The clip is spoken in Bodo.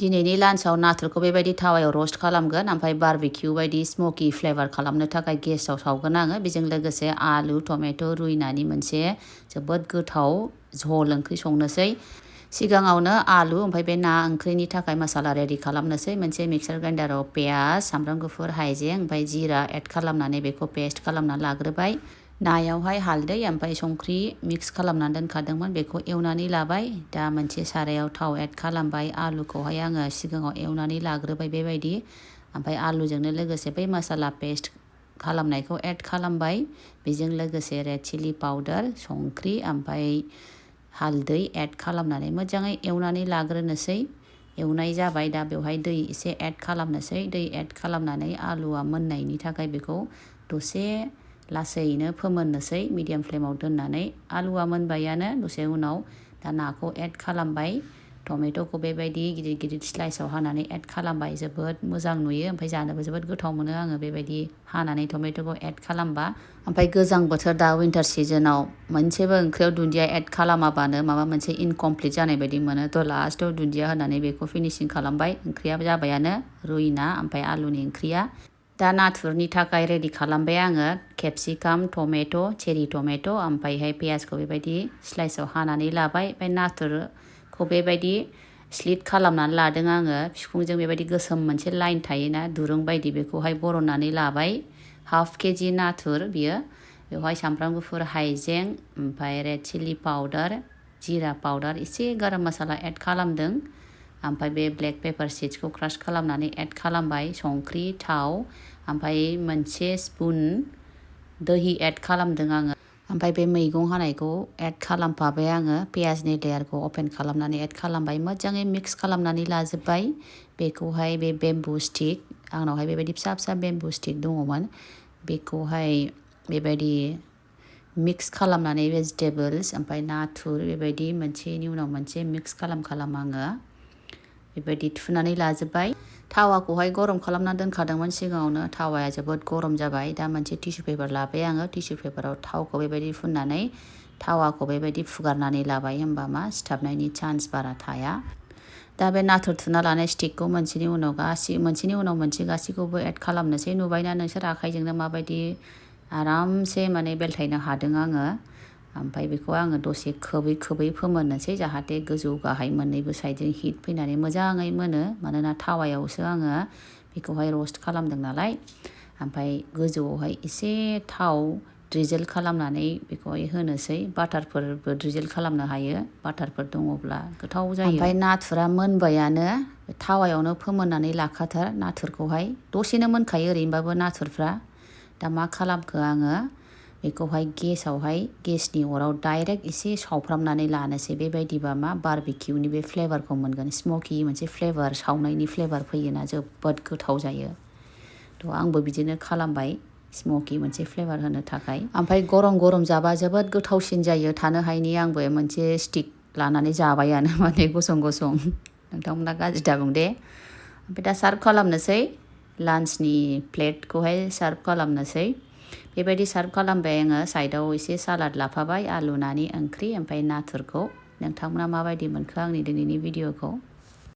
दिनैनि लान्चआव नाथुरखौ बेबायदि थावायाव रस्ट खालामगोन ओमफ्राय बारबिक्यू बायदि स्मोकी फ्लेवर खालामनो थाखाय गेसाव सावगोन आङो बेजों लोगोसे आलु टमेट' रुइनानै मोनसे जोबोद गोथाव झल ओंख्रि संनोसै सिगाङावनो आलु ओमफ्राय बे ना ओंख्रिनि थाखाय मसाला रेडि खालामनोसै मोनसे मिक्सार ग्राइन्डाराव पियाज सामब्राम गुफुर हाइजें ओमफ्राय जिरा एड खालामनानै बेखौ पेस्ट खालामनानै लाग्रोबाय नायावहाय हालदै ओमफ्राय संख्रि मिक्स खालामनानै दोनखादोंमोन बेखौ एवनानै लाबाय दा मोनसे सारायाव थाव एड खालामबाय आलुखौहाय आङो सिगाङाव एवनानै लाग्रोबाय बेबायदि ओमफ्राय आलुजोंनो लोगोसे बै मसाला पेस्ट खालामनायखौ एड खालामबाय बेजों लोगोसे रेड चिली पाउडार संख्रि ओमफ्राय हालदै एड खालामनानै मोजाङै एवनानै लाग्रोनोसै एवनाय जाबाय दा बेवहाय दै एसे एड खालामनोसै दै एड खालामनानै आलुआ मोननायनि थाखाय बेखौ दसे लासैनो फोमोननोसै मिडियाम फ्लेमाव दोननानै आलुआ मोनबायानो दसे उनाव दा नाखौ एड खालामबाय टमेट'खौ बेबायदि गिदिर गिदिर स्लाइसाव हानानै एड खालामबाय जोबोद मोजां नुयो ओमफ्राय जानोबो जोबोद गोथाव मोनो आङो बेबायदि हानानै टमेट'खौ एड खालामबा ओमफ्राय गोजां बोथोर दा विन्टार सिजनाव मोनसेबो ओंख्रियाव दुन्दिया एड खालामाबानो माबा मोनसे इनकमप्लिट जानाय बायदि मोनो थ' लास्टआव दुन्दिया होनानै बेखौ फिनिशिं खालामबाय ओंख्रिया जाबायानो रुइना ओमफ्राय आलुनि ओंख्रिया दा नाथुरनि थाखाय रेडि खालामबाय आङो केपसिकाम टमेट' चेरि टमेट' ओमफ्रायहाय पियाजखौ बेबायदि स्लाइसाव हानानै लाबाय ओमफ्राय नाथुरखौ बेबायदि स्लिट खालामनानै लादों आङो बिखुंजों बेबायदि गोसोम मोनसे लाइन थायोना दुरुं बायदि बेखौहाय बरननानै लाबाय हाफ केजि नाथुर बियो बेवहाय सामब्राम गुफुर हाइजें ओमफ्राय रेड चिली पाउडार जिरा पाउडार एसे गरम मसाला एड खालामदों ओमफ्राय बे ब्लेक पेपार सीड्सखौ क्राश खालामनानै एड खालामबाय संख्रि थाव ओमफ्राय मोनसे स्पुन दहि एड खालामदों आङो ओमफ्राय बे मैगं हानायखौ एड खालामफाबाय आङो पियाजनि लेयारखौ अपेन खालामनानै एड खालामबाय मोजाङै मिक्स खालामनानै लाजोब्बाय बेखौहाय बे बेम्बु स्टिक आंनावहाय बेबायदि फिसा फिसा बेम्बु स्टिक दङमोन बेखौहाय बेबायदि मिक्स खालामनानै भेजिटेबल्स ओमफ्राय नाथुर बेबायदि मोनसेनि उनाव मोनसे मिक्स खालाम आङो बेबायदि थुनानै लाजोब्बाय थावाखौहाय गरम खालामना दोनखादोंमोन सिगाङावनो थावाया जोबोद गरम जाबाय दा मोनसे टिसु पेपार लाबाय आङो टिसु पेपाराव थावखौ बेबायदि फुननानै थावाखौ बेबायदि फुगारनानै लाबाय होमबा मा सिथाबनायनि चान्स बारा थाया दा बे नाथुर थुना लानाय स्टिकखौ मोनसेनि उनाव मोनसे गासैखौबो एड खालामनोसै नुबायना नोंसोर आखाइजोंनो माबायदि आरामसे माने बेलथायनो हादों आङो ओमफ्राय बेखौ आङो दसे खोबै फोमोननोसै जाहाथे गोजौ गाहाय मोननैबो साइडजों हिट फैनानै मोजाङै मोनो मानोना थावायावसो आङो बेखौहाय रस्ट खालामदों नालाय ओमफ्राय गोजौआवहाय एसे थाव द्रिजल खालामनानै बेखौहाय होनोसै बाटारफोरबो द्रिजल खालामनो हायो बाटारफोर दङब्ला गोथाव जायो ओमफ्राय नाथुरा मोनबायानो थावायावनो फोमोननानै लाखाथार नाथुरखौहाय दसेनो मोनखायो ओरैनोबाबो नाथुरफ्रा दा मा खालामखो आङो बेखौहाय गेसनि अराव डाइरेक्ट एसे सावफ्रामनानै लानोसै बेबायदिबा मा बारबिक्यूनि बे फ्लेभारखौ मोनगोन स्मोकी मोनसे फ्लेभार सावनायनि फ्लेभार फैयोना जोबोद गोथाव जायो थ' आंबो बिदिनो खालामबाय स्मोकी मोनसे फ्लेभार होनो थाखाय ओमफ्राय गरम जाबा जोबोद गोथावसिन जायो थानो हायिनि आंबो मोनसे स्टिक लानानै जाबायानो माने गसं नोंथांमोना गाज्रि दाबुं दे ओमफ्राय दा सार्भ खालामनोसै लान्चनि प्लेटखौहाय सार्भ खालामनोसै बेबायदि सार्भ खालामबाय आङो साइडआव एसे सालाद लाफाबाय आलु नानि ओंख्रि ओमफ्राय नाथुरखौ नोंथांमोना माबायदि मोनखो आंनि दिनैनि भिडिअखौ